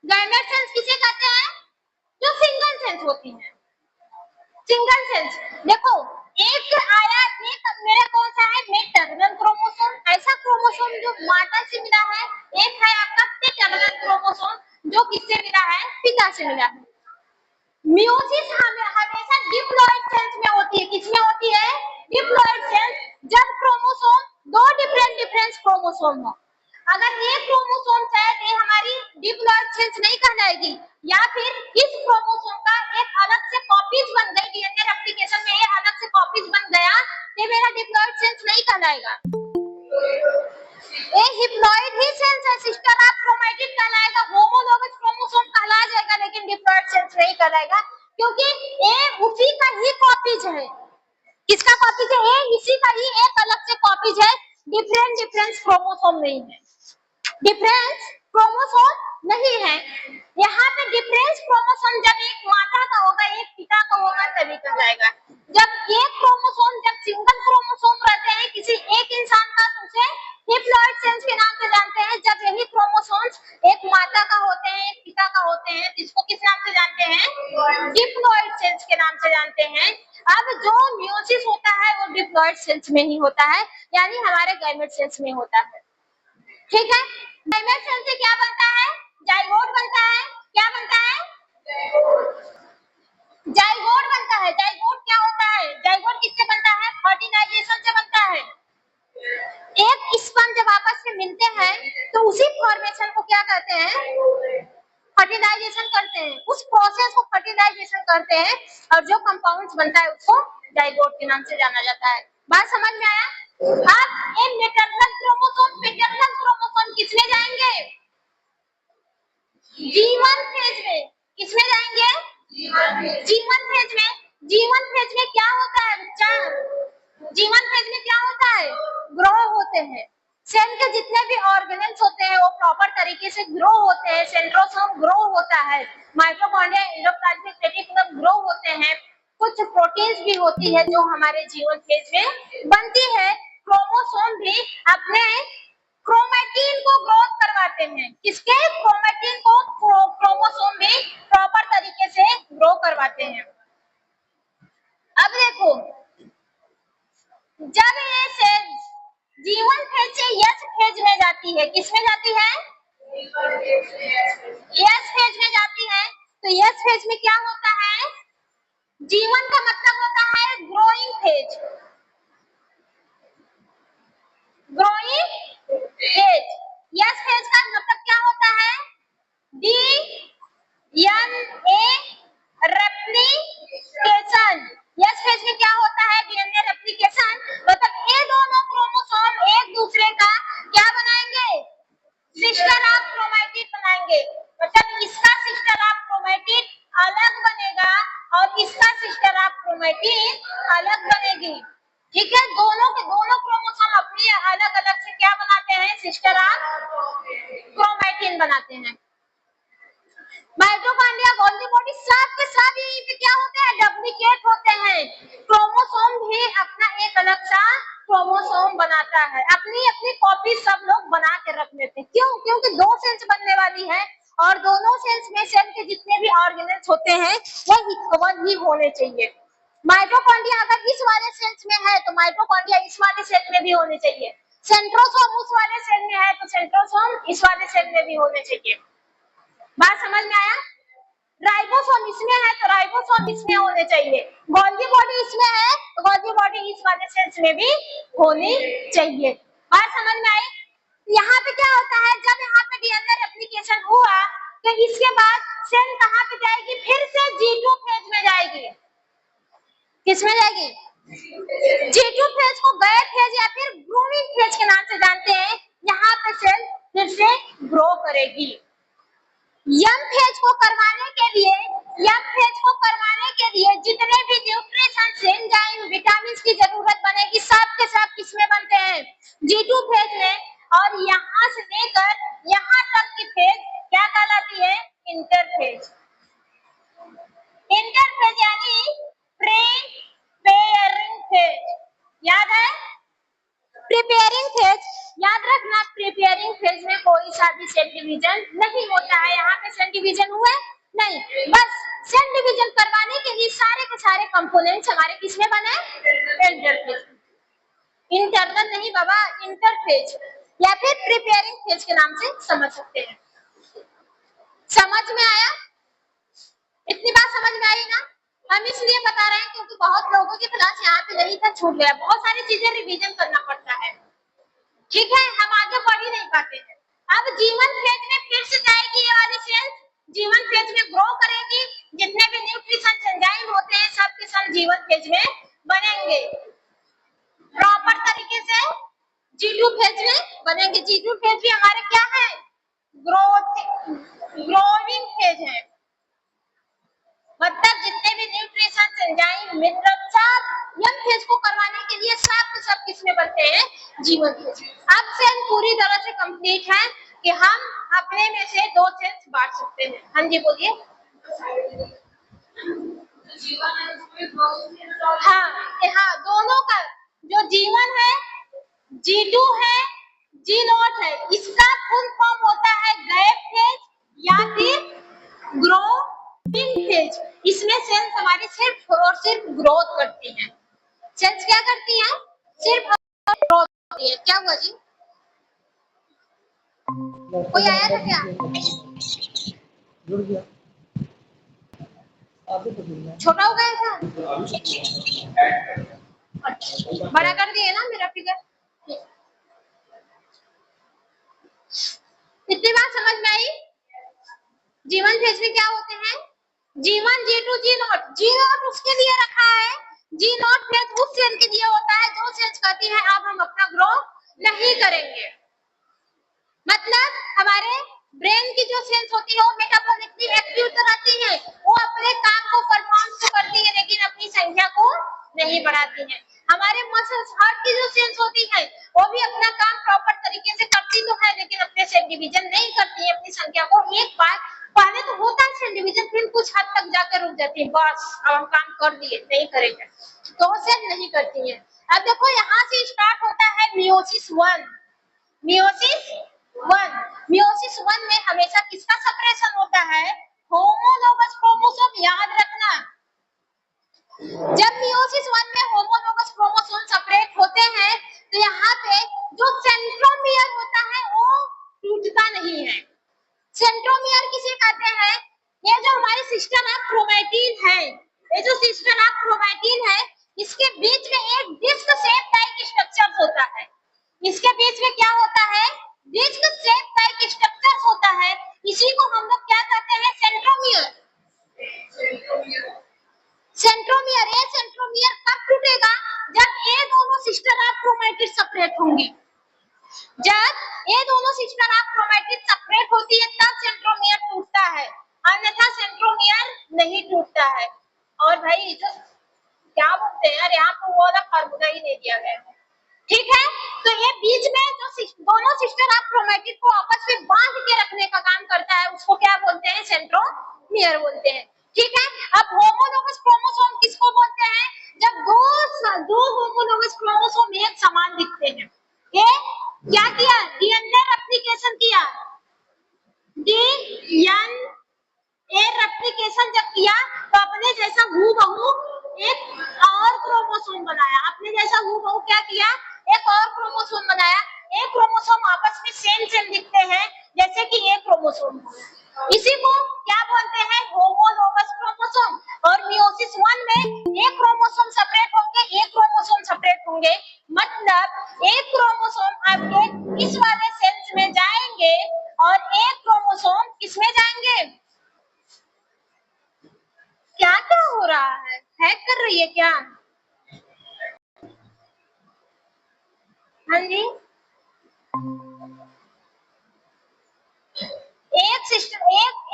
Gamete sales किसे कहते हैं? जो सिंगल सेल्स होती है, सिंगल सेल्स। देखो एक आया, एक मेरा कौन सा है, मैटरनल क्रोमोसोम, ऐसा क्रोमोसोम जो माता से मिला है। एक है आपका पैटर्नल क्रोमोसोम जो किससे मिला है, पिता से मिला है। मियोसिस हमेशा डिप्लॉइड सेल्स में होती है। किसमें होती है? Diploid sales. जब क्रोमोसोम दो डिफरेंट क्रोमोसोम हो, अगर एक क्रोमोसोम है तो ये हमारी डिप्लॉइड सेल्स नहीं कहलाएगी, या फिर इस क्रोमोसोम का एक अलग से कॉपीज बन गई, डीएनए रेप्लिकेशन में ये अलग से कॉपीज बन गया, ये मेरा डिप्लॉइड सेल्स नहीं कहलाएगा। ये हिप्लॉइड ही सेल्स है, सिस्टर ऑफ क्रोमैटिड कहलाएगा, होमोलोगस क्रोमोसोम कहला जाएगा, लेकिन डिप्लॉइड सेल्स नहीं कहलाएगा, क्योंकि ये उसी का ही कॉपीज है। किसका कॉपीज है? ये इसी का ही एक अलग से कॉपीज है, डिफरेंट क्रोमोसोम नहीं है, डिफरेंस क्रोमोसोम नहीं है। यहाँ पे डिफरेंस क्रोमोसोम जब एक माता का होगा, एक पिता का होगा, तभी कहलाएगा। जब एक क्रोमोसोम, जब सिंगल क्रोमोसोम रहते हैं किसी एक इंसान का, तो उसे डिप्लॉइड सेल्स के नाम से जानते हैं। जब यही क्रोमोसोम्स एक माता का होते हैं, एक पिता का होते हैं, इसको किस नाम से जानते हैं? डिप्लॉइड सेल्स के नाम से जानते हैं। अब जो मियोसिस होता है वो डिप्लॉइड सेल्स में ही होता है, यानी हमारे गैमेट सेल्स में होता है। ठीक है, गैमेट सेल से क्या बनता है? जाइगोट बनता है। क्या बनता है? जाइगोट बनता है। जाइगोट क्या होता है? जाइगोट किससे बनता है? फर्टिलाइजेशन से बनता है। एक स्पर्म जब आपस में मिलते हैं तो उसी फॉर्मेशन को क्या कहते हैं? फर्टिलाइजेशन करते हैं। उस प्रोसेस को फर्टिलाइजेशन करते हैं, और जो कंपाउंड्स बनता है उसको जाइगोट के नाम से जाना जाता है। बात समझ में आया? अब ये मैटरनल क्रोमोसोम, पैटर्नल क्रोमोसोम किसमें जाएंगे? G1 फेज में। किसमें जाएंगे? G1 फेज में। G1 फेज में क्या होता है बच्चा? G1 फेज में क्या होता है? ग्रो होते हैं। सेल के जितने भी ऑर्गेनेल्स होते हैं वो प्रॉपर तरीके से ग्रो होते हैं। सेंट्रोसोम ग्रो होता है, माइटोकॉन्ड्रिया, एंडोप्लाज्मिक रेटिकुलम ग्रो होते हैं। कुछ प्रोटीन्स भी होती है जो हमारे G1 फेज में बनती है। क्रोमोसोम भी अपने क्रोमैटिन को ग्रोथ करवाते हैं। किसके? क्रोमैटिन को क्रोमोसोम भी प्रॉपर तरीके से ग्रो करवाते हैं। अब देखो, जब ये सेल G1 फेज से S फेज में जाती है, किस में जाती है? S फेज में जाती है। तो S फेज में क्या होता है? G1 का मतलब होता है growing phase. Growing phase. S phase का मतलब क्या होता है? DNA replication. S फेज में क्या होता है? DNA replication. मतलब ये दोनों क्रोमोसोम एक दूसरे का क्या बनाएंगे? सिस्टर ऑफ क्रोमैटिड बनाएंगे। मतलब इसका सिस्टर ऑफ क्रोमैटिड अलग बनेगा और इसका सिस्टर ऑफ क्रोमैटिड अलग बनेगी। ठीक है, दोनों के दोनों क्रोमोसोम अपनी अलग अलग से क्या बनाते हैं? सिस्टर ऑफ क्रोमैटिन बनाते हैं। माइटोकॉन्ड्रिया, गोल्गी बॉडी सब के सब यहीं पे क्या होते हैं? डुप्लीकेट होते हैं। क्रोमोसोम भी अपना एक अलग सा क्रोमोसोम बनाता है। अपनी अपनी कॉपी सब लोग बना के रख लेते हैं। क्यों? क्योंकि दो सेल्स बनने वाली है और दोनों सेल्स में सेल के जितने भी ऑर्गेनेल्स होते हैं वो इक्वल ही होने चाहिए। माइटोकॉन्ड्रिया अगर इस वाले सेल्स में है तो माइटोकॉन्ड्रिया इस वाले सेल में भी होने चाहिए। सेंट्रोसोम उस वाले सेल में है तो सेंट्रोसोम इस वाले सेल में भी होने चाहिए। बात समझ में आया? राइबोसोम इसमें है तो राइबोसोम इसमें होने चाहिए। गोल्गी बॉडी इसमें है तो गोल्गी बॉडी इस वाले सेल्स में भी होनी चाहिए। बात समझ में आई? यहाँ पे क्या होता है? जब यहाँ पे डीएनए रेप्लिकेशन हुआ तो इसके बाद सेल कहाँ पे जाएगी? फिर से G2 फेज में जाएगी। किसमें जाएगी? G2 फेज को गए फेज या फिर ग्रूमिंग फेज के नाम से जानते हैं। यहाँ पे सेल फिर से ग्रो करेगी। यंग फेज को करवाने के लिए जितने भी न्यूट्रिशंस, एंजाइम, विटामिन की जरूरत बनेगी सब के सब किसमें बनते हैं? G2 फेज में। और यहाँ से लेकर यहाँ तक की फेज क्या कहलाती है? इंटरफेज। इंटरफेज यानी प्रीपेयरिंग फेज। याद है? प्रिपेयरिंग फेज याद रखना। प्रिपेयरिंग फेज में कोई सा भी सेल डिवीजन नहीं होता है। यहाँ पे सेल डिवीजन हुए? नहीं, बस सेल डिवीजन करवाने के लिए सारे के सारे कंपोनेंट्स हमारे किसमें बने? इंटरफेज। इंटरनल नहीं बाबा, इंटरफेज या फिर प्रिपेयरिंग फेज के नाम से समझ सकते हैं। समझ में आया? इतनी बात समझ में आई ना? हम इसलिए बता रहे हैं क्योंकि बहुत लोगों की क्लास यहाँ पे नहीं था, छूट गया। बहुत सारी चीजें रिवीजन करना पड़ता है, ठीक है, हम आगे बढ़ ही नहीं पाते हैं। अब जीवन फेज में फिर से जाएगी ये वाली सेल्स, जीवन फेज में ग्रो करेगी, जितने भी न्यूट्रिशन एंजाइम होते हैं सब के सब जीवन फेज में बनेंगे प्रॉपर तरीके से। G2 फेज में बनेंगे। G2 फेज भी हमारे क्या है? ग्रोइंग फेज है, मतलब जितने भी न्यूट्रिशन एंजाइम मिनरल सब यंग फेज को करवाने के लिए सब किसमें बनते हैं? जीवन फेज। अब सेल पूरी तरह से कंप्लीट है कि हम अपने में से दो सेल्स बांट सकते हैं। हाँ जी बोलिए। हाँ, दोनों का जो जीवन है G2 है, G0 है, इसका फुल फॉर्म होता है गैप फेज या फिर ग्रोइंग फेज। इसमें सेल्स हमारी सिर्फ और सिर्फ ग्रोथ करती हैं। सेल्स क्या करती हैं? सिर्फ ग्रोथ करती है। क्या हुआ जी? कोई आया था क्या? छोटा हो गया था? बड़ा कर दिए ना मेरा फिगर। इतनी बात समझ में आई? जीवन फेज में क्या होते हैं? जीवन G2 G0, G0 उसके लिए रखा है, G0 फेज उस सेल के लिए होता है जो सेल्स कहती है अब हम अपना ग्रो नहीं करेंगे। मतलब हमारे ब्रेन की जो सेल्स होती है वो मेटाबॉलिकली एक्टिव तो रहती है, वो अपने काम को परफॉर्म तो करती है लेकिन अपनी संख्या को नहीं बढ़ाती है। हमारे मसल्स हार्ट की जो सेल्स होती है वो भी अपना काम प्रॉपर तरीके से करती तो है लेकिन अपने सेल डिवीजन नहीं करती है, अपनी संख्या को एक बार पहले तो होता है सेल डिवीजन, फिर कुछ हद तक जाकर रुक जाती है, बस अब हम काम कर दिए नहीं करेंगे, तो सेल नहीं करती है। अब देखो यहाँ से स्टार्ट होता है मियोसिस 1। मियोसिस 1 में हमेशा किसका सेपरेशन होता है? Homologous chromosome. याद रखना, जब मियोसिस 1 में होमोलोगस क्रोमोसोम सेपरेट होते हैं तो यहाँ पे जो सेंट्रोमियर होता है वो टूटता नहीं है। सेंट्रोमियर किसे कहते हैं? ये जो हमारी सिस्टर ऑफ क्रोमैटिन है, ये जो सिस्टर ऑफ क्रोमैटिन है, इसके बीच में एक डिस्क शेप टाइप स्ट्रक्चर होता है। इसके बीच में क्या होता है? डिस्क शेप टाइप स्ट्रक्चर होता है। इसी को हम लोग क्या कहते हैं? सेंट्रोमियर। सेंट्रोमियर, ये सेंट्रोमियर कब टूटेगा? जब ये दोनों सिस्टर ऑफ क्रोमैटिड सेपरेट होंगी। जब ये दोनों सिस्टर ऑफ क्रोमैटिड सेपरेट होती है तब सेंट्रोमियर टूटता है, अन्यथा सेंट्रोमियर नहीं टूटता है। और भाई जो क्या बोलते हैं यार, यहाँ पे वो वाला फार्मूला ही नहीं दिया गया है, ठीक है। तो ये बीच में जो दोनों सिस्टर ऑफ क्रोमैटिड को आपस में बांध के रखने का काम करता है उसको क्या बोलते हैं? सेंट्रोमियर बोलते हैं, ठीक है। अब होमोलोगस क्रोमोसोम किसको बोलते हैं? जब दो होमोलोगस क्रोमोसोम एक समान दिखते हैं। ये क्या किया? डीएनए रेप्लिकेशन किया, डीएनए रेप्लिकेशन जब किया तो अपने जैसा हूबहू एक और क्रोमोसोम बनाया। अपने जैसा हूबहू क्या किया? एक और क्रोमोसोम बनाया। एक क्रोमोसोम आपस में सेम दिखते हैं जैसे कि एक क्रोमोसोम, इसी को क्या बोलते हैं? Homologous chromosome. और मियोसिस 1 में एक क्रोमोसोम सेपरेट होंगे, एक क्रोमोसोम सेपरेट होंगे, मतलब एक क्रोमोसोम आपके इस वाले सेल्स में जाएंगे और एक क्रोमोसोम किसमें जाएंगे? क्या क्या हो रहा है? हैक कर रही है क्या? हाँ जी,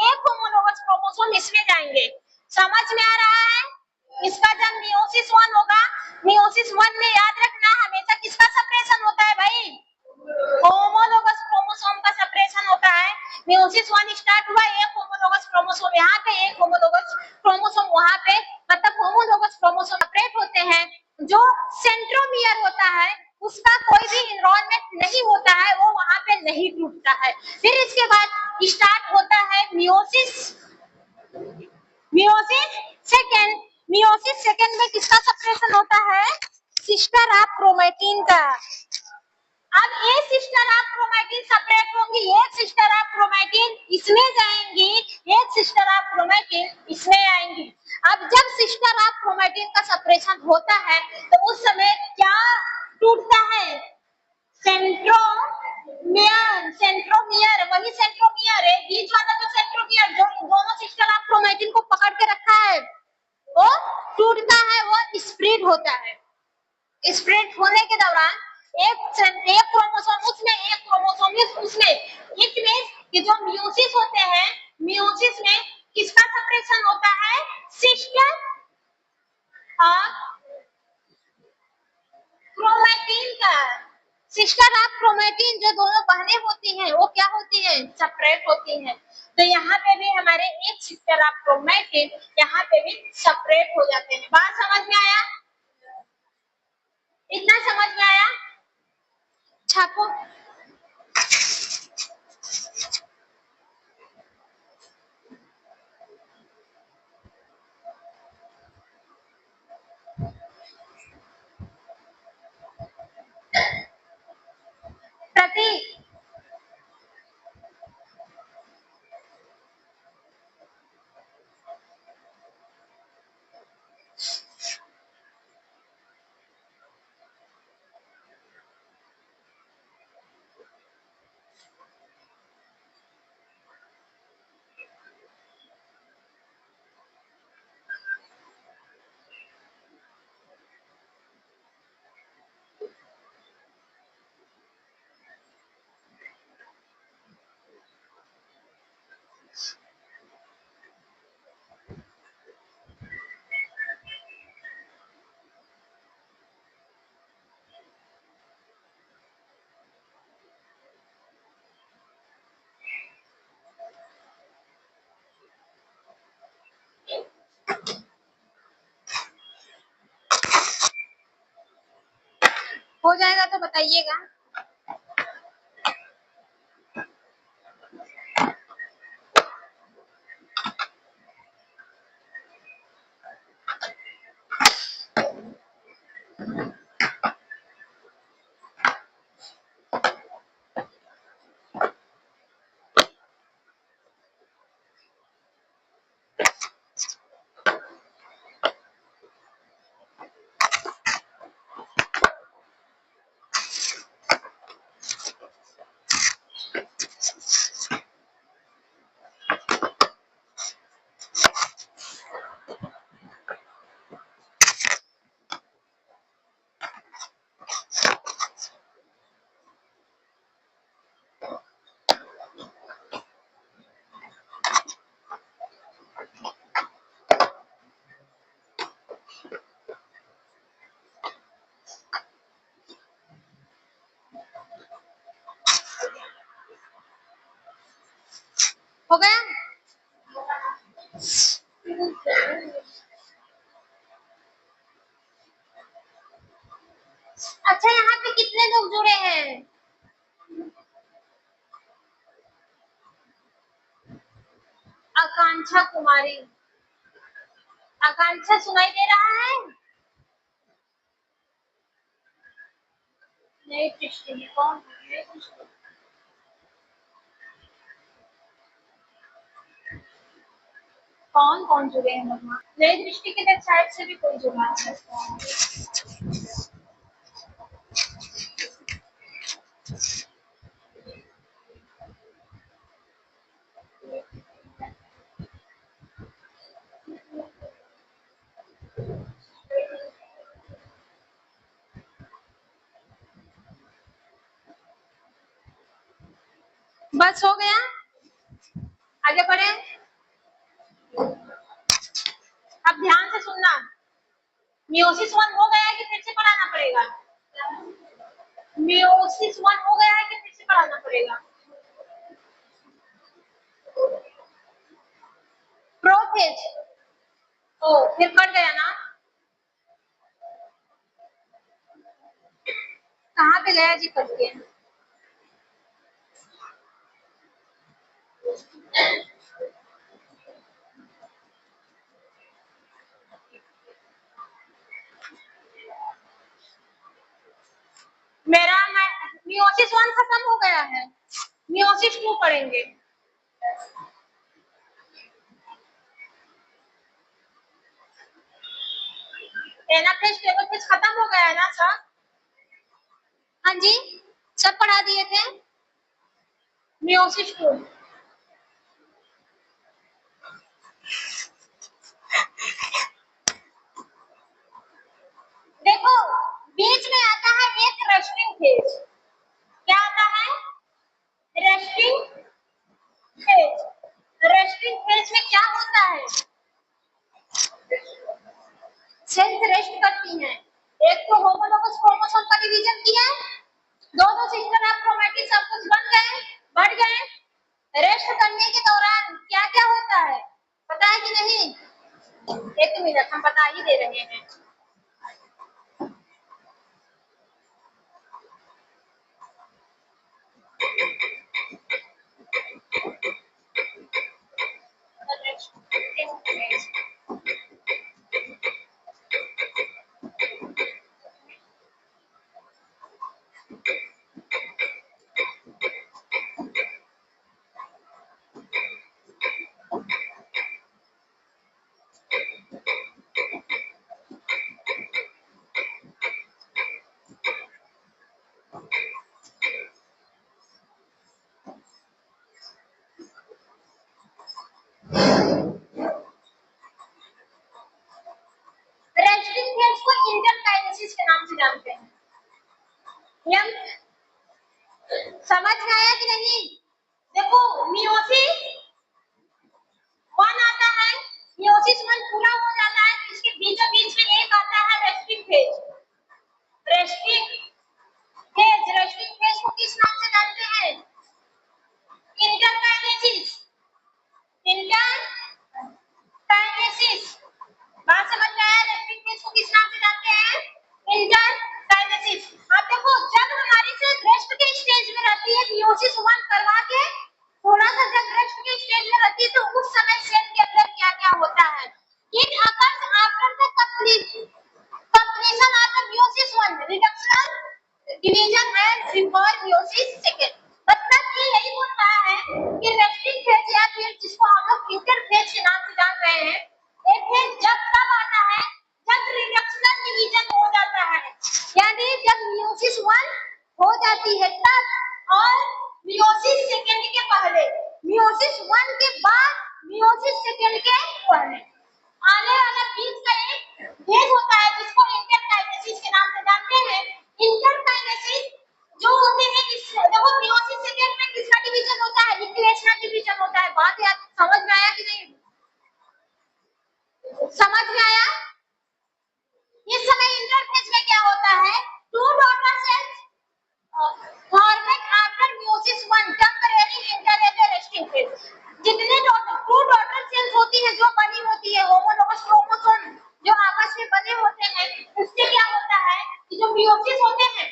एक होमोलोगस क्रोमोसोम इसमें जाएंगे। समझ में आ रहा है? इसका जब मियोसिस 1 होगा, मियोसिस 1 में याद रखना हमेशा किसका सेपरेशन होता है भाई? होमोलोगस क्रोमोसोम का सेपरेशन होता है। मियोसिस 1 स्टार्ट हुआ, एक होमोलोगस क्रोमोसोम यहाँ पे, एक होमोलोगस क्रोमोसोम वहां पे, मतलब होमोलोगस क्रोमोसोम सेपरेट होते हैं। जो सेंट्रोमियर होता है उसका कोई भी इन्वॉल्वमेंट नहीं होता है, वो वहां पे नहीं टूटता है। फिर इसके बाद स्टार्ट होता है मियोसिस। मियोसिस सेकेंड में किसका सेपरेशन होता है? सिस्टर ऑफ क्रोमैटिन का। अब एक सिस्टर ऑफ क्रोमैटिन सेपरेट होंगी, एक सिस्टर ऑफ क्रोमैटिन इसमें जाएंगी, एक सिस्टर ऑफ क्रोमैटिन इसमें आएंगी। अब जब सिस्टर ऑफ क्रोमैटिन का सेपरेशन होता है तो उस समय क्या टूटता है? सेंट्रोमियर। सेंट्रोमियर, वही सेंट्रोमियर है, बीच वाला जो सेंट्रोमियर जो दोनों सिस्टर ऑफ क्रोमैटिन को पकड़ के रखा है वो टूटता है, वो स्प्लिट होता है। स्प्लिट होने के दौरान एक क्रोमोसोम उसमें, एक क्रोमोसोम उसमें। इट मींस कि जो मियोसिस होते हैं, मियोसिस में किसका सेपरेशन होता है? सिस्टर और क्रोमैटिन का। सिस्टर ऑफ क्रोमैटिन जो दोनों बहनें होती हैं वो क्या होती हैं? सेपरेट होती हैं। तो यहाँ पे भी हमारे एक सिस्टर ऑफ क्रोमैटिन यहाँ पे भी सेपरेट हो जाते हैं। बात समझ में आया? इतना समझ में आया? छापो। प्रति हो जाएगा तो बताइएगा। हो गया? अच्छा, यहाँ पे कितने लोग जुड़े हैं? आकांक्षा कुमारी। आकांक्षा सुनाई दे रहा है? नहीं, दृष्टि कौन है? कौन कौन जुड़े हैं मम्मा? नई दृष्टि के साइड से भी कोई जुड़ा है? बस हो गया? आगे बढ़े। अब ध्यान से सुनना। मियोसिस 1 हो गया है कि फिर से पढ़ाना पड़ेगा? मियोसिस 1 हो गया है कि फिर से पढ़ाना पड़ेगा? प्रोफेज। ओ, फिर कट गया ना? कहाँ पे गया जी कट के? मियोसिस 2 पढ़ेंगे। एनाफेज टेलोफेज खत्म हो गया है ना सर? हाँ जी, सब पढ़ा दिए थे। मियोसिस 2 देखो, बीच में आता है एक रेस्टिंग फेज। क्या आता है? Resting phase. रेस्टिंग फेज में क्या होता है? सेल्स रेस्ट करती हैं। एक तो होमोलोगस क्रोमोसोम का डिवीजन किया है, दोनों सिस्टर ऑफ क्रोमैटिड सब कुछ बन गए, बढ़ गए। रेस्ट करने के दौरान क्या क्या होता है पता है कि नहीं? एक मिनट, हम बता ही दे रहे हैं। रेस्टिंग फेज को इंटरकाइनेसिस के नाम से जानते हैं। यम समझ में आया कि नहीं? देखो, मियोसिस 1 आता है, मियोसिस 1 पूरा हो जाता है तो इसके बीचों बीच में एक आता है रेस्टिंग फेज। रेस्टिंग फेज को किस नाम से जानते हैं? इंटरकाइनेसिस। इंटरकाइनेसिस बात समझ में आया? रेस्टिंग फेज को किस नाम से जानते हैं? इंटरकाइनेसिस। अब देखो, जब हमारी सेल रेस्ट के स्टेज में रहती है, मियोसिस 1 करवा के थोड़ा सा जब रेस्ट के स्टेज में रहती है तो उस समय सेल के अंदर क्या क्या होता है? In occurs after the completion of the meiosis 1 reduction division and rebirth meiosis 2। मतलब कि यही बोल रहा है कि रेस्टिंग फेज या फिर जिसको हम लोग इंटरफेज के नाम से जान रहे हैं, एक फेज जब तब आता है जब रिडक्शन डिवीजन हो जाता है, यानी जब मियोसिस 1 हो जाती है तब, और मियोसिस सेकंड के पहले, मियोसिस 1 के बाद, मियोसिस सेकंड के पहले आने वाला बीच का एक फेज होता है जिसको इंटरकाइनेसिस के नाम से जानते हैं। इंटरकाइनेसिस जो होते हैं देखो, मियोसिस सेकंड में किसका डिवीजन होता है? न्यूक्लियस डिवीजन होता है। बात याद समझ में आया कि नहीं? समझ में आया? इस समय इंटरफेज में क्या होता है? Two daughter cells formed after meiosis 1 temporary inter resting phase. जितने टू डॉटर सेल्स होती है जो बनी होती है होमोलोगस क्रोमोसोम जो आपस में बने होते हैं, उससे क्या होता है कि जो मियोसिस होते हैं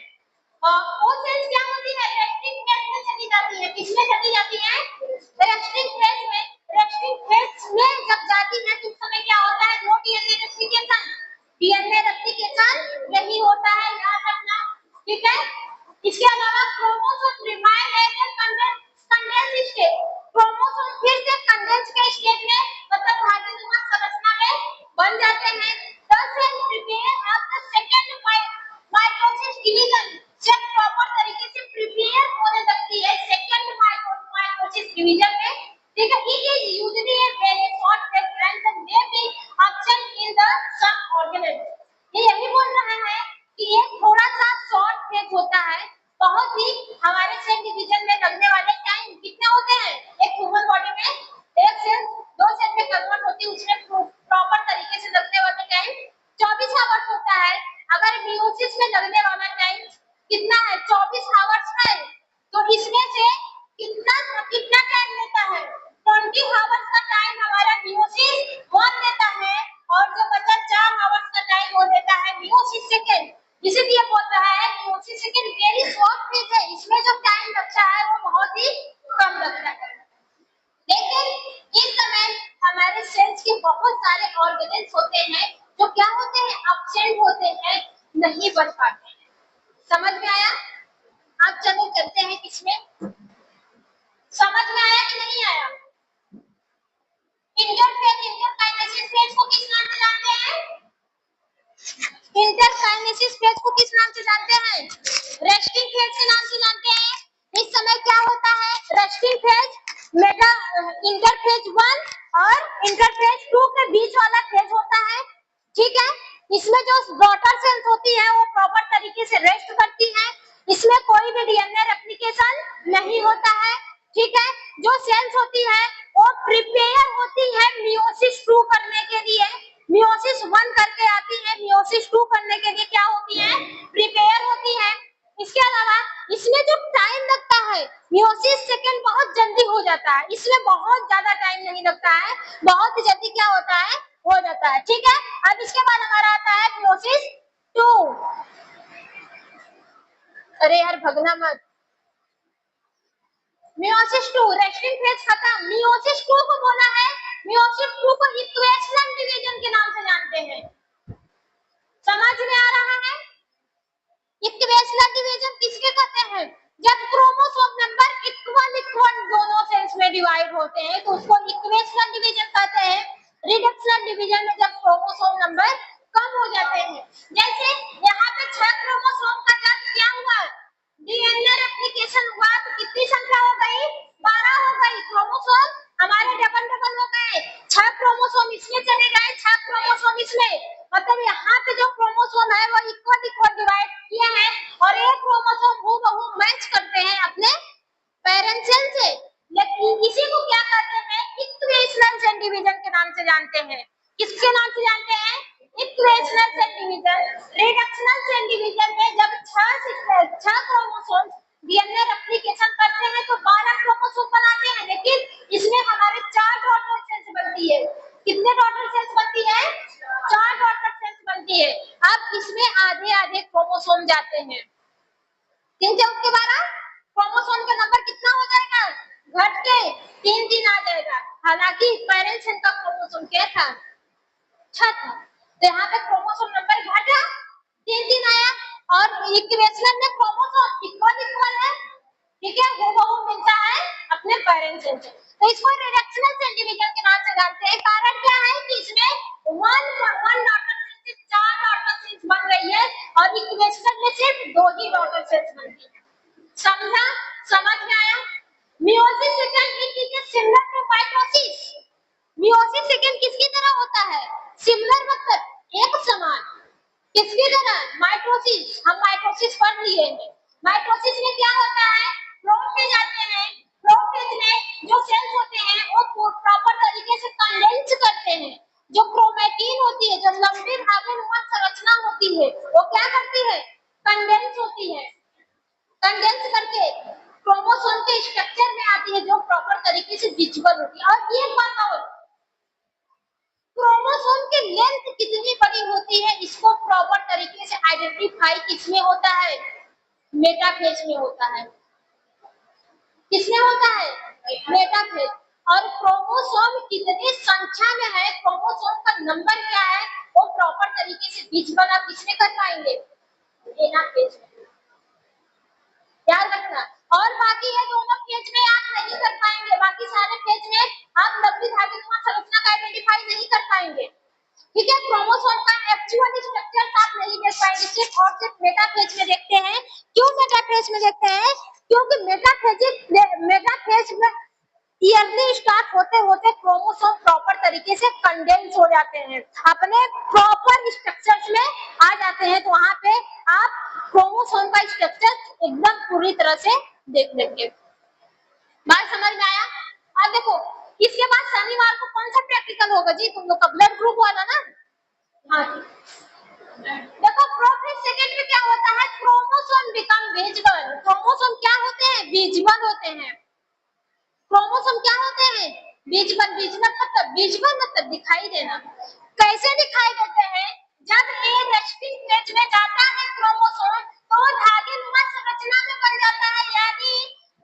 वो सेल्स क्या होती है? रेस्टिंग फेज में चली जाती है। किसमें चली जाती है? रेस्टिंग फेज में। रेस्टिंग फेज में जब जाती है तो उस समय क्या होता है? No DNA replication, DNA replication नहीं होता है, याद रखना, ठीक है? इसके अलावा chromosome remain as a condense state. Chromosome फिर से कंडेंस के स्टेट में, मतलब धातुमय संरचना में बन जाते हैं। Thus cell prepare of the second mitosis division. Cell proper तरीके से प्रिपेयर होने लगती है सेकंड माइटोसिस डिवीजन में, ठीक है? It is usually a very short phase and may be absent in the some organisms। ये यही बोल रहा है कि ये थोड़ा सा शॉर्ट फेज होता है। बहुत ही हमारे सेल डिवीजन में लगने वाले टाइम कितने होते हैं? एक ह्यूमन बॉडी में एक सेल 2 सेल में कन्वर्ट होती है, उसमें प्रॉपर तरीके से लगने वाला टाइम 24 आवर्स होता है। अगर मियोसिस में लगने वाला टाइम कितना है? 24 आवर्स है। तो इसमें से कितना कितना टाइम लेता है? 20 आवर्स का टाइम हमारा मियोसिस 1 लेता है, और जो बचा 4 आवर्स का टाइम वो लेता है मियोसिस सेकंड। इसीलिए बोल रहा है meiosis second very short phase है, इसमें जो टाइम लगता है वो बहुत ही कम लगता है। लेकिन इस समय हमारे सेल्स के बहुत सारे ऑर्गेनेल्स होते हैं जो क्या होते हैं? एब्सेंट होते हैं, नहीं बन पाते हैं। समझ में आया? अब चलो चलते हैं किसमें? समझ में आया कि नहीं आया? इंटरफेज इंटरकाइनेसिस फेज को किस नाम से जानते हैं? इंटरकाइनेसिस फेज को किस नाम से जानते हैं? रेस्टिंग फेज के नाम से जानते हैं। इस समय क्या होता है? रेस्टिंग फेज मेगा इंटरफेज 1 और इंटरफेज 2 के बीच वाला फेज होता है। ठीक है, इसमें जो डॉटर सेल्स होती है वो प्रॉपर तरीके से रेस्ट करती है, इसमें कोई भी डीएनए रेप्लिकेशन नहीं होता है। ठीक है, जो सेल्स होती है वो प्रिपेयर होती है मियोसिस 2 करने के लिए। मियोसिस 1 करके आती है, मियोसिस 2 करने के लिए क्या होती है? प्रिपेयर होती है। इसके अलावा इसमें जो टाइम लगता है, मियोसिस सेकंड बहुत जल्दी हो जाता है, इसमें बहुत ज्यादा टाइम नहीं लगता है, बहुत ही जल्दी क्या होता है? हो जाता है। ठीक है, अब इसके बाद हमारा आता है मियोसिस 2। अरे यार भगना मत। मियोसिस 2 रेस्टिंग फेज खत्म। मियोसिस 2 को बोला है, मियोसिस 2 को इक्वेशनल डिवीजन के नाम से जानते हैं। समझ में आ रहा है? इक्वेशनल डिवीजन किसके कहते हैं? जब क्रोमोसोम नंबर इक्वल इक्वल दोनों सेल्स में डिवाइड होते हैं तो उसको इक्वेशनल डिवीजन कहते हैं। रिडक्शनल डिवीजन में जब क्रोमोसोम नंबर कम हो जाते हैं, जैसे यहाँ पे 6 क्रोमोसोम का जब क्या हुआ? डीएनए रेप्लिकेशन हुआ तो कितनी संख्या हो गई? 12 हो गई। क्रोमोसोम हमारे डबल डबल हो गए। 6 क्रोमोसोम इसमें चले गए, 6 क्रोमोसोम इसमें, मतलब यहाँ पे जो क्रोमोसोम है वो इक्वल इक्वल डिवाइड किए हैं और एक क्रोमोसोम हूबहू मैच करते हैं अपने पेरेंट सेल से। लेकिन इसी को क्या कहते हैं? इक्वेशनल सेल डिवीजन के नाम से जानते हैं। किसके नाम से जानते हैं? Equational cell division. Reductional cell division में जब 6 क्रोमोसोम डीएनए रेप्लिकेशन करते हैं तो 12 क्रोमोसोम बनाते हैं, लेकिन इसमें हमारे 4 डॉटर सेल्स बनती है। कितने डॉटर सेल्स बनती है? 4 डॉटर सेल्स बनती है। अब इसमें आधे आधे क्रोमोसोम जाते हैं। 3 के 12 क्रोमोसोम का नंबर कितना हो जाएगा? घट के 3 आ जाएगा। हालांकि पेरेंट्स सेल का क्रोमोसोम क्या था? 6 था, तो यहाँ पे क्रोमोसोम नंबर घटा, 3 आया और इक्वेशनल में क्रोमोसोम इक्वल इक्वल है। ठीक है, हूबहू मिलता है अपने पेरेंट सेल से, तो इसको रिडक्शनल सेल डिवीजन के नाम से जानते हैं। कारण क्या है कि इसमें वन डॉटर सेल से 4 डॉटर सेल्स बन रही है और इक्वेशनल में सिर्फ 2 ही डॉटर सेल्स बनती है। समझा? समझ में आया? Meiosis second is similar to mitosis. Meiosis second किसकी तरह होता है? सिमिलर मतलब एक समान। किसकी तरह? माइटोसिस। हम माइटोसिस पढ़ लिए हैं। माइटोसिस में क्या होता है? प्रोफेज आते हैं। प्रोफेज में जो सेल्स होते हैं वो प्रॉपर तरीके से कंडेंस करते हैं। जो क्रोमैटिन होती है, जो लंबी धागे संरचना होती है, वो क्या करती है? कंडेंस होती है। कंडेंस करके क्रोमोसोम के स्ट्रक्चर में आती है, जो प्रॉपर तरीके से विजिबल होती है। और एक बात और, क्रोमोसोम की लेंथ कितनी बड़ी होती है इसको प्रॉपर तरीके से आइडेंटिफाई किसमें होता है? मेटाफेज में होता है। किसमें होता है? मेटाफेज। और क्रोमोसोम कितनी संख्या में है, क्रोमोसोम का नंबर क्या है, वो प्रॉपर तरीके से विजिबल आप किसमें कर पाएंगे? मेटाफेज में। याद रखना। और बाकी ये दोनों पेज में आप नहीं कर पाएंगे, बाकी सारे पेज में आप लंबी धागे संरचना का आइडेंटिफाई नहीं कर पाएंगे। ठीक है, क्रोमोसोम का एक्चुअल स्ट्रक्चर आप नहीं देख पाएंगे, सिर्फ और सिर्फ मेटाफेज में देखते हैं। क्यों मेटाफेज में देखते हैं? क्योंकि मेटाफेज में ईयरली स्टार्ट होते होते क्रोमोसोम प्रॉपर तरीके से कंडेंस हो जाते हैं, अपने प्रॉपर स्ट्रक्चर्स में आ जाते हैं, तो वहां पे आप क्रोमोसोम का स्ट्रक्चर एकदम पूरी तरह से देख लेंगे। बात समझ में आया? अब देखो, इसके बाद शनिवार को कौन सा प्रैक्टिकल होगा जी? तुम लोग का ब्लड ग्रुप वाला ना? हाँ, देखो प्रोफेज सेकंड में क्या होता है? Chromosome become visible. क्रोमोसोम क्या होते हैं? विजिबल होते हैं। क्रोमोसोम क्या होते हैं? विजिबल। विजिबल मतलब दिखाई देना। कैसे दिखाई देते हैं? जब ये रेस्टिंग फेज में जाता है क्रोमोसोम तो धागे नुमा संरचना में बदल जाता है, यानी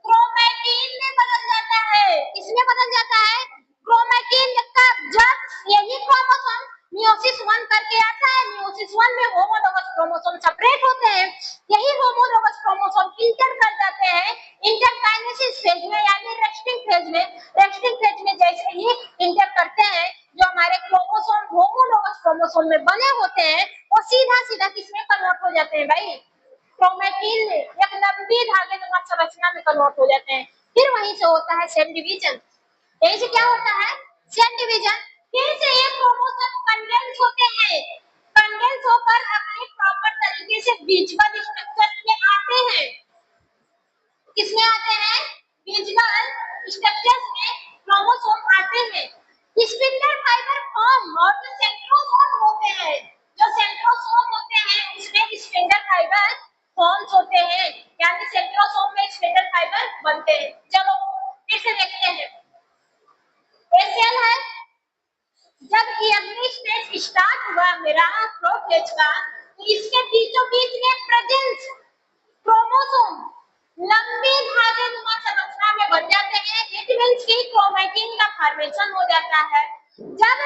क्रोमैटिन में बदल जाता है। किसमें बदल जाता है? क्रोमैटिन का। जब यही क्रोमोसोम मियोसिस 1 करके आता है, मियोसिस 1 में होमोलोगस क्रोमोसोम सेपरेट होते हैं, यही होमोलोगस क्रोमोसोम इंटर कर जाते हैं इंटरकाइनेसिस फेज में, यानी रेस्टिंग क्रोमोसोम में बने होते हैं वो सीधा सीधा किसमें कन्वर्ट हो जाते हैं भाई, क्रोमेटिन में, एक लंबी धागे नुमा संरचना में कन्वर्ट हो जाते हैं। फिर वहीं से होता है सेल डिवीजन। यही से क्या होता है, सेल डिवीजन। फिर से ये क्रोमोसोम कंडेंस होते हैं, कंडेंस होकर अपने प्रॉपर तरीके से बीजबद्ध स्ट्रक्चर में आते हैं। किसमें आते हैं, बीजबद्ध स्ट्रक्चर्स में क्रोमोसोम आते हैं। स्पिंडल फाइबर फॉर्म और जो सेंट्रोसोम होते हैं, जो सेंट्रोसोम होते हैं उसमें स्पिंडल फाइबर फॉर्म्स होते हैं, यानी सेंट्रोसोम में स्पिंडल फाइबर बनते हैं। चलो फिर से देखते हैं, ये सेल है। जब ईयरली स्टेज स्टार्ट हुआ मेरा प्रोफेज का, तो इसके बीचों बीच में प्रेजेंस क्रोमोसोम लंबी धागे नुमा संरचना में बन जाते हैं। इट मींस कि क्रोमैटिन का फॉर्मेशन हो जाता है। जब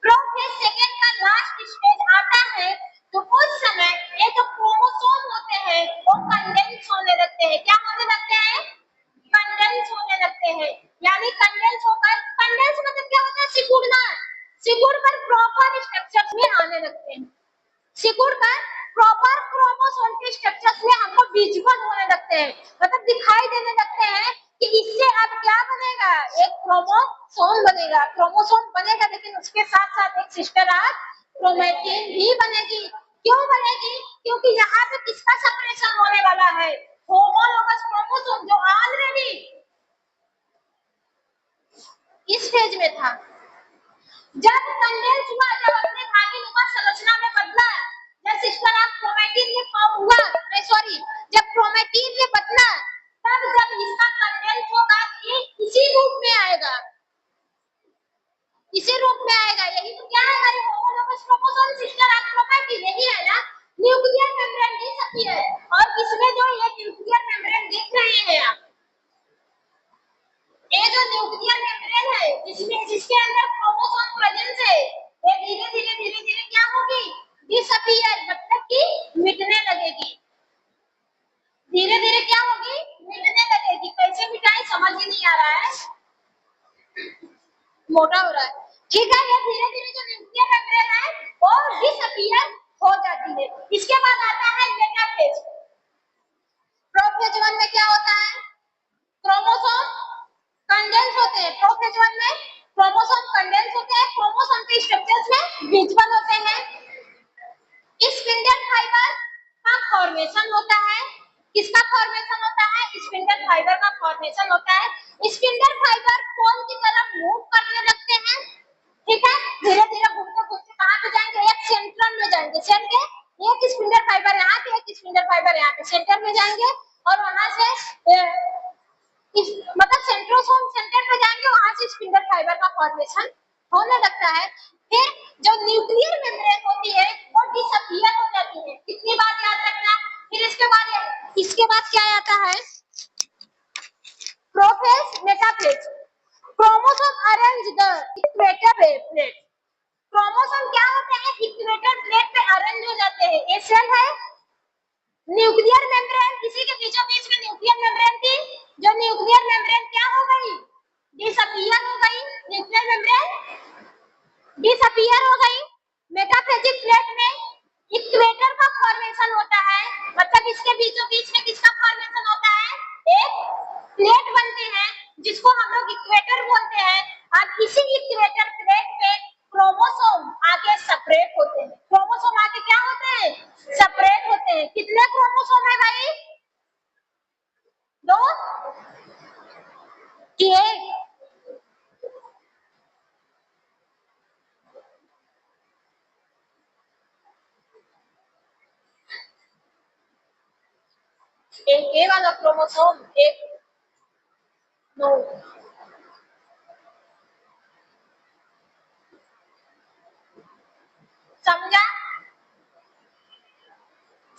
प्रोफेज सेकेंड का लास्ट स्टेज आता है तो उस समय ये जो क्रोमोसोम होते हैं वो कंडेंस होने लगते हैं। क्या होने लगते हैं, कंडेंस होने लगते हैं। यानी कंडेंस होकर, कंडेंस मतलब क्या होता है, सिकुड़ना, सिकुड़ कर प्रॉपर स्ट्रक्चर्स में आने लगते हैं। सिकुड़ कर प्रॉपर क्रोमोसोम के स्ट्रक्चर्स में हमको बीजबद्ध होने लगते हैं, मतलब दिखाई देने लगते हैं कि इससे अब क्या बनेगा, एक क्रोमोसोम बनेगा। क्रोमोसोम बनेगा लेकिन उसके साथ साथ एक सिस्टर ऑफ क्रोमैटिन भी बनेगी। क्यों बनेगी, क्योंकि यहाँ पे किसका सेपरेशन होने वाला है, होमोलोगस क्रोमोसोम जो ऑलरेडी इस फेज में था। जब कंडेंस हुआ, जब अपने धागे नुमा संरचना में बदला, जब सिस्टर ऑफ क्रोमैटिन में फॉर्म हुआ, नहीं सॉरी, जब क्रोमैटिन में बदला, तब जब इसका कंडेंस होगा ये इसी रूप में आएगा, इसी रूप में आएगा। यही तो क्या है हमारे homologous chromosome, sister of chromatin, यही है ना। न्यूक्लियर मेम्ब्रेन नहीं सकी है, और इसमें जो ये न्यूक्लियर मेम्ब्रेन देख रहे हैं आप, ये जो न्यूक्लियर मेम्ब्रेन है जिसमें, जिसके अंदर क्रोमोसोम प्रेजेंस है, ये धीरे धीरे क्या होगी, डिसअपीयर, मतलब कि मिटने लगेगी। धीरे धीरे क्या होगी, मिटने लगेगी। कैसे मिटाए समझ ही नहीं आ रहा है, मोटा हो रहा है। ठीक है, ये धीरे धीरे जो न्यूक्लियर मेम्ब्रेन है वो डिसअपीयर हो जाती है। इसके बाद आता है मेटाफेज। प्रोफेज 1 में क्या होता है, क्रोमोसोम कंडेंस होते हैं। प्रोफेज 1 में क्रोमोसोम कंडेंस होते हैं, क्रोमोसोम के स्ट्रक्चर्स में बीजबद्ध होते हैं। स्पिंडल फाइबर का फॉर्मेशन होता है। किसका फॉर्मेशन होता है, स्पिंडल फाइबर का फॉर्मेशन होता है। स्पिंडल फाइबर पोल की तरफ मूव करने लगते हैं। ठीक है, धीरे धीरे घूमते घूमते कहां पे जाएंगे, एक सेंट्रल में जाएंगे। सेल के एक स्पिंडल फाइबर यहाँ पे, एक स्पिंडल फाइबर यहाँ पे, सेंटर में जाएंगे और वहां से मतलब सेंट्रोसोम सेंटर पे जाएंगे, वहां से स्पिंडल फाइबर का फॉर्मेशन होने लगता है। फिर जो न्यूक्लियर मेम्ब्रेन होती है वो डिसअपीयर हो जाती है। कितनी बात याद रखना। फिर इसके बाद क्या आता है, prophase metaphase. Chromosome arrange the equator plate. Chromosome क्या होते हैं, इक्वेटर प्लेट पे अरेंज हो जाते हैं। ये सेल है, न्यूक्लियर मेम्ब्रेन, इसी के बीचों बीच में न्यूक्लियर मेम्ब्रेन थी। जो न्यूक्लियर मेम्ब्रेन क्या हो गई, डिसअपीयर हो गई। न्यूक्लियर मेम्ब्रेन डिसअपीयर हो गई। मेटाफेजिक प्लेट में इक्वेटर का फॉर्मेशन होता है, मतलब इसके बीचों बीच में किसका फॉर्मेशन होता है, एक प्लेट बनते हैं जिसको हम लोग इक्वेटर बोलते हैं। अब इसी इक्वेटर प्लेट पे क्रोमोसोम आके सेपरेट होते हैं। क्रोमोसोम आके क्या होते हैं, सेपरेट होते हैं। कितने क्रोमोसोम है भाई, दो कि एक, एक ए वाला क्रोमोसोम, एक नो। समझा,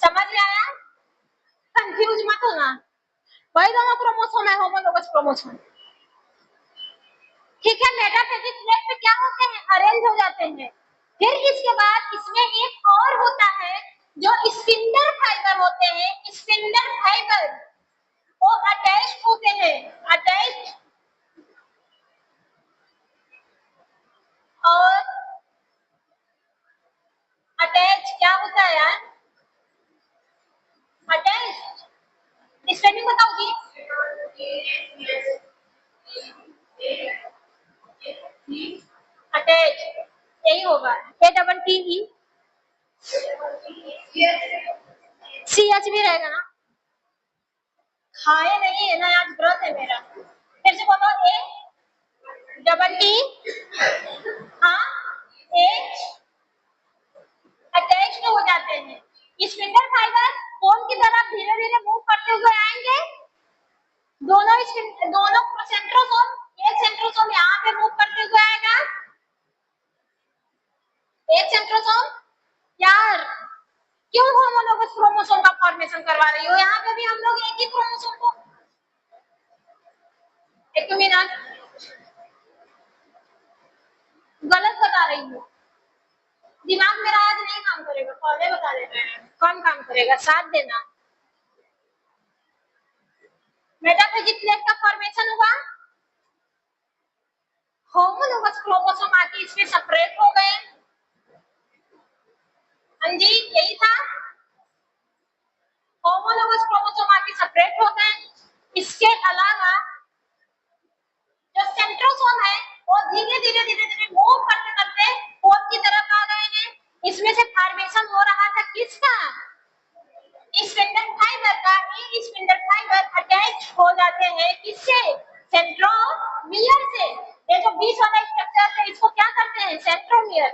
समझ में आया, कंफ्यूज मत होना। वही दोनों क्रोमोसोम है, होमोलोगस क्रोमोसोम। ठीक है, मेटाफेजिक प्लेट पे क्या होते हैं, अरेंज हो जाते हैं। फिर इसके बाद इसमें एक और होता है जो स्पिंडल फाइबर होते हैं। स्पिंडल फाइबर वो अटैच होते हैं, अटैच, और होगा, ATTE, CH भी रहेगा ना। खाए नहीं है ना, आज व्रत है मेरा। फिर से बोलो, ATT, हाँ, H अटैच्ड हो जाते हैं। स्पिंडल फाइबर कोन की तरफ धीरे धीरे मूव करते हुए आएंगे। दोनों सेंट्रोसोम, एक सेंट्रोसोम यहाँ पे मूव करते हुए आएगा, एक सेंट्रोसोम। यार क्यों होमोलोगस क्रोमोसोम का फॉर्मेशन करवा रही हो? यहाँ पे भी हम लोग एक ही क्रोमोसोम को, एक मिनट, गलत बता रही हूँ। दिमाग मेरा आज नहीं काम करेगा, पहले बता देते हैं, कम काम करेगा, साथ देना। मेटाफेजिक प्लेट का फॉर्मेशन हुआ, होमोलोगस क्रोमोसोम आके इसमें सेपरेट हो गए। हाँ जी, यही था, होमोलोगस क्रोमोसोम आके सेपरेट हो गए। इसके अलावा जो सेंट्रोसोम है वो धीरे धीरे मूव करते करते कोन की तरफ आ गए हैं। इसमें से फॉर्मेशन हो रहा था किसका? स्पिंडल फाइबर का। ये स्पिंडल फाइबर अटैच हो जाते हैं किससे? सेंट्रोमियर से। ये जो बीच वाला स्ट्रक्चर है इसको क्या करते हैं? सेंट्रोमियर।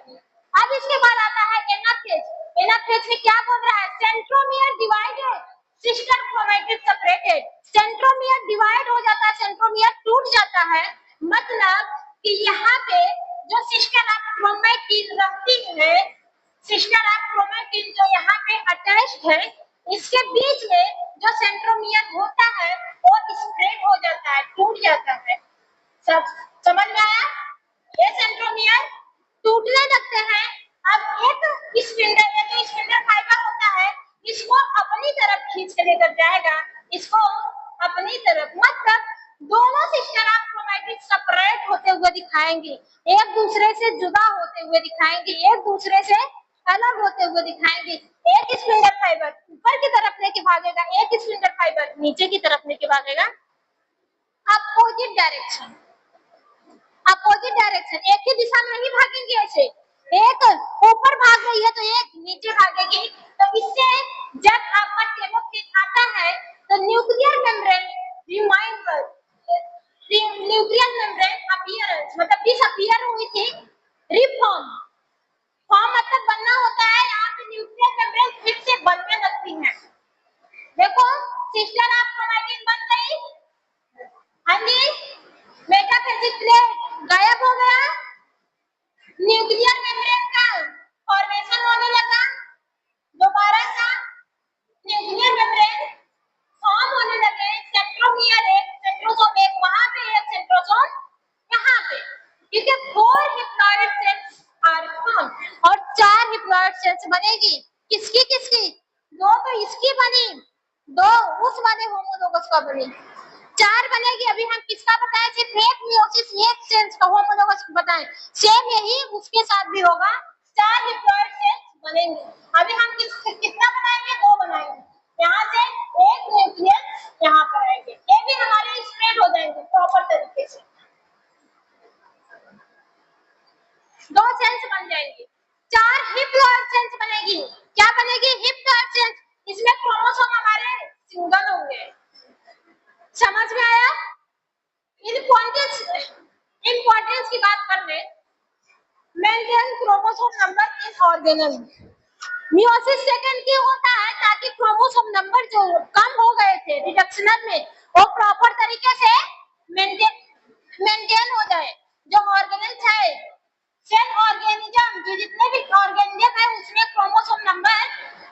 अब इसके बाद आता है एनाफेज। एनाफेज में क्या बोल रहा है? Centromere divided, sister chromatid separated. Centromere divide हो जाता है, सेंट्रोमियर टूट जाता है, मतलब कि यहाँ पे जो सिस्टर ऑफ क्रोमैटिड रखती है, सिस्टर ऑफ क्रोमैटिड जो यहाँ पे अटैच्ड है, इसके बीच में जो सेंट्रोमियर होता है वो स्प्रेड हो जाता है, टूट जाता है। सब समझ में आया? ये सेंट्रोमियर टूटने लगते हैं। अब एक स्पिंडल फाइबर होता है, इसको अपनी तरफ खींच के लेकर जाएगा, इसको अपनी तरफ, मतलब दोनों सिस्टर ऑफ क्रोमैटिड सेपरेट होते हुए दिखाएंगे, एक दूसरे से जुदा होते हुए दिखाएंगे, एक दूसरे से अलग होते हुए दिखाएंगे। एक स्पिंडल फाइबर ऊपर की तरफ लेके भागेगा, एक स्पिंडल फाइबर नीचे की तरफ लेके भागेगा। अपोजिट डायरेक्शन, अपोजिट डायरेक्शन, एक ही दिशा में नहीं भागेंगे ऐसे, एक ऊपर भाग रही है तो एक नीचे भागेगी। तो इससे जब आपका टेलोफेज आता है तो nuclear membrane reminder, nuclear membrane appearance मतलब डिसअपीयर हुई थी, रिफॉर्म, फॉर्म मतलब बनना होता है, यहाँ पे न्यूक्लियर मेम्ब्रेन फिर से बनने लगती है। देखो सिस्टर ऑफ क्रोमैटिड बन गई, हाँ जी, मेटाफेजिक प्लेट गायब हो गया, न्यूक्लियर मेम्ब्रेन का फॉर्मेशन होने लगा, दोबारा सा न्यूक्लियर मेम्ब्रेन फॉर्म होने लगे, सेंट्रोमियर एक, सेंट्रोसोम एक, वहां पे एक सेंट्रोसोम यहाँ पे, क्योंकि 4 हिप्लॉइड सेल्स आर फॉर्म और 4 हिप्लॉइड सेल्स बनेगी। किसकी किसकी? 2 तो इसकी बनी, 2 उस वाले होमोलोगस का बनी, 4 बनेगी। अभी हम किसका बताए? सिर्फ एक मियोसिस एक सेल्स का होमोलोगस बताएं, सेम यही उसके साथ भी होगा, 4 डिप्लॉयड सेल्स बनेंगे। अभी हम कितना बनाएंगे? 2 बनाएंगे, यहाँ से एक न्यूक्लियस यहाँ पर आएंगे, ये भी हमारे स्प्रेड हो जाएंगे प्रॉपर तरीके से, 2 सेल्स बन जाएंगे, 4 हिप्लॉयड सेल्स बनेगी। क्या बनेगी? हिप्लॉयड सेल्स। इसमें क्रोमोसोम हमारे सिंगल होंगे। समझ में आया? इंपॉर्टेंस की बात कर ले, maintain chromosome number in organelle. Meiosis second क्यों होता है? ताकि क्रोमोसोम नंबर जो कम हो गए थे रिडक्शनल में वो प्रॉपर तरीके से मेंटेन हो जाए। जो ऑर्गेनल्स है, सेल ऑर्गेनिज्म, जो जितने भी ऑर्गेनिज्म है उसमें क्रोमोसोम नंबर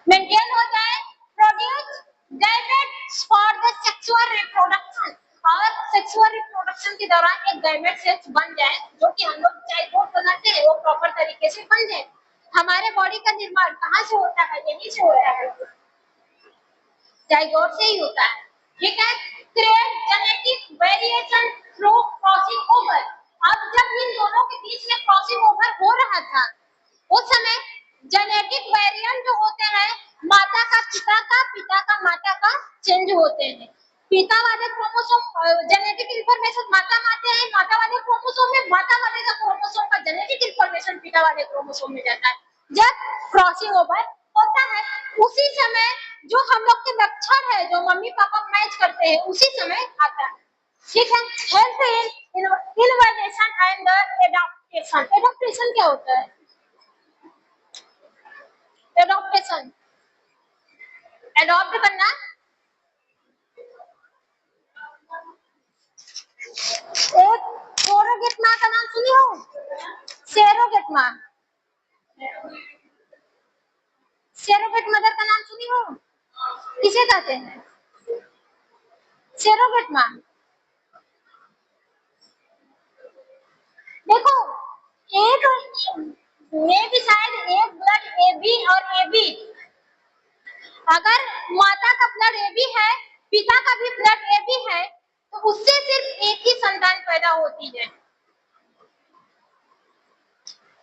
मेंटेन हो जाए, produce gametes for the sexual reproduction, और सेक्सुअल रिप्रोडक्शन के दौरान एक गैमेट सेल्स बन जाए, जो कि हम लोग जाइगोट बनाते हैं, वो प्रॉपर तरीके से बन जाए। हमारे बॉडी का निर्माण कहाँ से होता है? यहीं से होता है, जाइगोट से ही होता है, ठीक है। Create genetic variation through crossing over. अब जब इन दोनों के बीच में क्रॉसिंग ओवर हो रहा था, उस समय जेनेटिक वेरिएंट जो होते हैं, माता का पिता का, पिता का माता का चेंज होते हैं। पिता वाले क्रोमोसोम जेनेटिक इंफॉर्मेशन माता में आते हैं, माता वाले क्रोमोसोम में माता वाले का क्रोमोसोम का जेनेटिक इंफॉर्मेशन पिता वाले क्रोमोसोम में जाता है। जब क्रॉसिंग ओवर होता है उसी समय जो हम लोग के लक्षण है जो मम्मी पापा मैच करते हैं उसी समय आता है। ठीक है, health in innervation and adaptation. Adaptation क्या होता है? एडॉप्टेशन, एडॉप्ट करना। एक सरोगेट माँ का नाम सुनी हो? सरोगेट माँ, सरोगेट मदर का नाम सुनी हो? किसे कहते हैं? सरोगेट माँ। देखो, एक में भी शायद एक ब्लड AB और AB, अगर माता का ब्लड AB है, पिता का भी ब्लड AB है, तो उससे सिर्फ एक ही संतान पैदा होती है,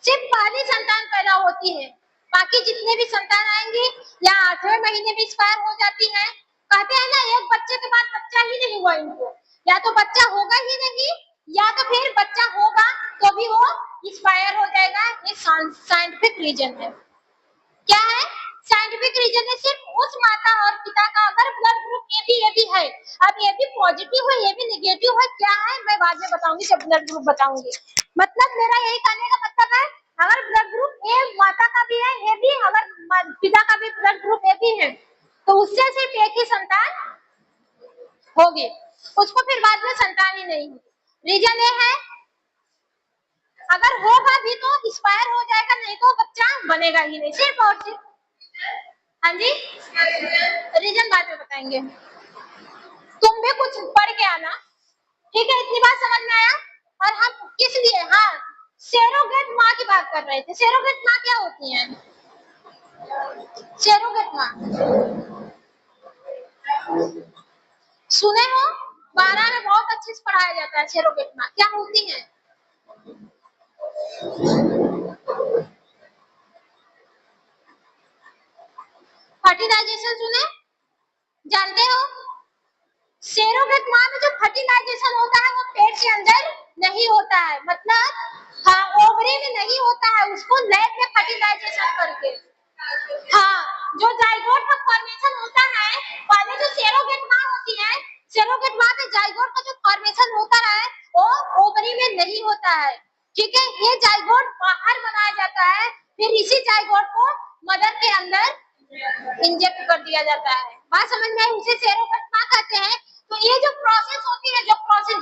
सिर्फ पहली संतान पैदा होती है। बाकी जितने भी संतान आएंगे या 8वें महीने में एक्सपायर हो जाती है। कहते हैं ना, एक बच्चे के बाद बच्चा ही नहीं हुआ इनको, या तो बच्चा होगा ही नहीं या तो फिर बच्चा होगा तो भी वो एक्सपायर हो जाएगा। ये साइंटिफिक रीजन है। क्या है साइंटिफिक रीजन? है सिर्फ उस माता और पिता का अगर ब्लड ग्रुप AB है। अब AB पॉजिटिव है, AB नेगेटिव है, क्या है मैं बाद में बताऊंगी जब ब्लड ग्रुप बताऊंगी। मतलब मेरा यही कहने का मतलब है, अगर ब्लड ग्रुप A माता का भी है AB, अगर पिता का भी ब्लड ग्रुप AB है तो उससे सिर्फ एक ही संतान होगी, उसको फिर बाद में संतान ही नहीं होगी। रीजन ये है, अगर होगा भी तो एक्सपायर हो जाएगा, नहीं तो बच्चा बनेगा ही नहीं, सिर्फ और सिर्फ। हाँ जी, रीजन बाद में बताएंगे। तुम भी कुछ पढ़ के आना, ठीक है? इतनी बात समझ में आया? और हम किस लिए, हाँ, सरोगेट माँ की बात कर रहे थे। सरोगेट माँ क्या होती है? सरोगेट माँ सुने हो? 12 में बहुत अच्छे से पढ़ाया जाता है। सरोगेट माँ क्या होती है? फर्टिलाइजेशन सुने, जानते हो? सरोगेट माँ में जो फर्टिलाइजेशन होता है वो पेट के अंदर नहीं होता है, मतलब हाँ, ओवरी में नहीं होता है, उसको लैब में फर्टिलाइजेशन करके, हाँ, जो जाइगोट का फॉर्मेशन होता है, पहले जो सरोगेट माँ होती है, सरोगेट माँ में जाइगोट का जो फॉर्मेशन होता है वो ओवरी में नहीं होता है। ठीक है, ये जाइगोट बाहर बनाया जाता है, फिर इसी जाइगोट को मदर के अंदर इंजेक्ट कर दिया जाता है। बात समझ में आई? उसे सरोगेट माँ कहते हैं। तो ये जो प्रोसेस होती है,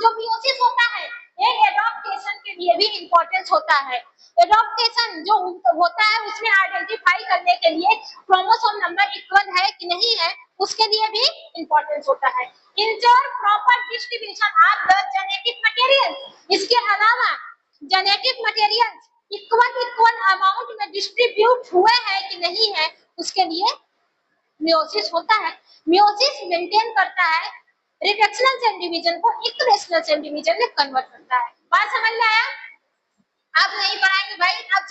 जो मियोसिस होता है, ये एडॉप्टेशन के लिए भी इम्पोर्टेंस होता है। एडॉप्टेशन जो होता है उसमें आइडेंटिफाई करने के लिए क्रोमोसोम नंबर इक्वल है कि नहीं है, उसके लिए भी इम्पोर्टेंस होता है। Ensure proper distribution of the genetic material, इसके अलावा जेनेटिक मटेरियल इक्वल अमाउंट में डिस्ट्रीब्यूट हुए हैं कि नहीं है, उसके लिए मियोसिस होता है। मियोसिस मेंटेन करता है रिडक्शनल सेल डिवीजन को इक्वेशनल सेल डिवीजन में कन्वर्ट करता है। बात समझ में आया? अब नहीं पढ़ाएंगे भाई, अब